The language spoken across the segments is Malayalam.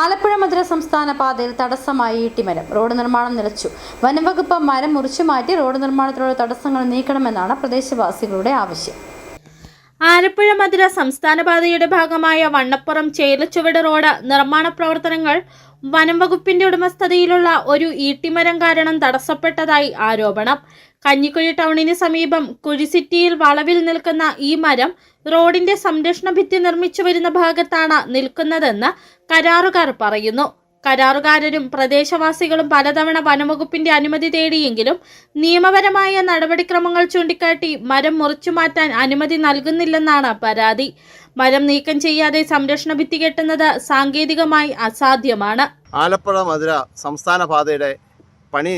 ആലപ്പുഴ മധുര സംസ്ഥാന പാതയിൽ തടസ്സമായി ഈട്ടിമരം. റോഡ് നിർമ്മാണം നിലച്ചു. വനംവകുപ്പ് മരം മുറിച്ചുമാറ്റി റോഡ് നിർമ്മാണത്തിലുള്ള തടസ്സങ്ങൾ നീക്കണമെന്നാണ് പ്രദേശവാസികളുടെ ആവശ്യം. ആലപ്പുഴ മധുര സംസ്ഥാന പാതയുടെ ഭാഗമായ വണ്ണപ്പുറം ചേലച്ചുവട് റോഡ് നിർമ്മാണ പ്രവർത്തനങ്ങൾ വനംവകുപ്പിന്റെ ഉടമസ്ഥതയിലുള്ള ഒരു ഈട്ടിമരം കാരണം തടസ്സപ്പെട്ടതായി ആരോപണം. കഞ്ഞിക്കുഴി ടൗണിന് സമീപം കുഴിസിറ്റിയിൽ വളവിൽ നിൽക്കുന്ന ഈ മരം റോഡിന്റെ സംരക്ഷണ ഭിത്തി നിർമ്മിച്ചു വരുന്ന ഭാഗത്താണ് നിൽക്കുന്നതെന്ന് കരാറുകാർ പറയുന്നു. കരാറുകാരും പ്രദേശവാസികളും പലതവണ വനംവകുപ്പിന്റെ അനുമതി തേടിയെങ്കിലും നിയമപരമായ നടപടിക്രമങ്ങൾ ചൂണ്ടിക്കാട്ടി മരം മുറിച്ചുമാറ്റാൻ അനുമതി നൽകുന്നില്ലെന്നാണ് പരാതി. മരം നീക്കം ചെയ്യാതെ സംരക്ഷണ ഭിത്തി കെട്ടുന്നത് സാങ്കേതികമായി അസാധ്യമാണ്. ആലപ്പുഴ മധുര സംസ്ഥാന പാതയുടെ പണി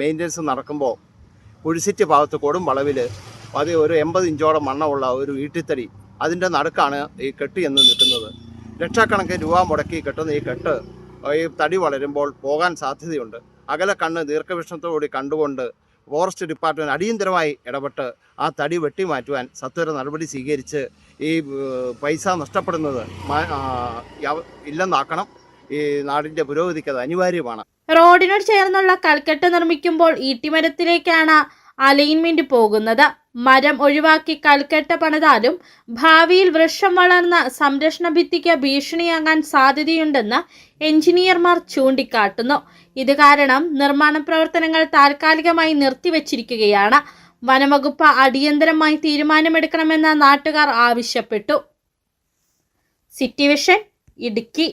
മെയിൻ്റനൻസ് നടക്കുമ്പോൾ കുഴിസിറ്റി ഭാഗത്ത് കൊടും വളവിൽ അത് ഒരു 80 ഇഞ്ചോളം മണ്ണമുള്ള ഒരു ഈട്ടിത്തടി അതിൻ്റെ നടുക്കാണ് ഈ കെട്ട് എന്ന് നിൽക്കുന്നത്. ലക്ഷക്കണക്കിന് രൂപ മുടക്കി കെട്ടുന്ന ഈ കെട്ട് ഈ തടി വളരുമ്പോൾ പോകാൻ സാധ്യതയുണ്ട്. അകലെ കണ്ണ് ദീർഘവീക്ഷണത്തോടുകൂടി കണ്ടുകൊണ്ട് ഫോറസ്റ്റ് ഡിപ്പാർട്ട്മെൻറ്റ് അടിയന്തരമായി ഇടപെട്ട് ആ തടി വെട്ടിമാറ്റുവാൻ സത്വര നടപടി സ്വീകരിച്ച് ഈ പൈസ നഷ്ടപ്പെടുന്നത് ഇല്ലെന്നാക്കണം. ഈ നാടിൻ്റെ പുരോഗതിക്ക് അത് അനിവാര്യമാണ്. റോഡിനോട് ചേർന്നുള്ള കൽക്കെട്ട് നിർമ്മിക്കുമ്പോൾ ഈട്ടിമരത്തിലേക്കാണ് അലൈൻമെന്റ് പോകുന്നത്. മരം ഒഴിവാക്കി കൽക്കെട്ട് പണിതാലും ഭാവിയിൽ വൃക്ഷം വളർന്ന സംരക്ഷണ ഭിത്തിക്ക് ഭീഷണിയാകാൻ സാധ്യതയുണ്ടെന്ന് എഞ്ചിനീയർമാർ ചൂണ്ടിക്കാട്ടുന്നു. ഇത് കാരണം നിർമ്മാണ പ്രവർത്തനങ്ങൾ താൽക്കാലികമായി നിർത്തിവച്ചിരിക്കുകയാണ്. വനംവകുപ്പ് അടിയന്തരമായി തീരുമാനമെടുക്കണമെന്ന് നാട്ടുകാർ ആവശ്യപ്പെട്ടു. City vision, Idukki.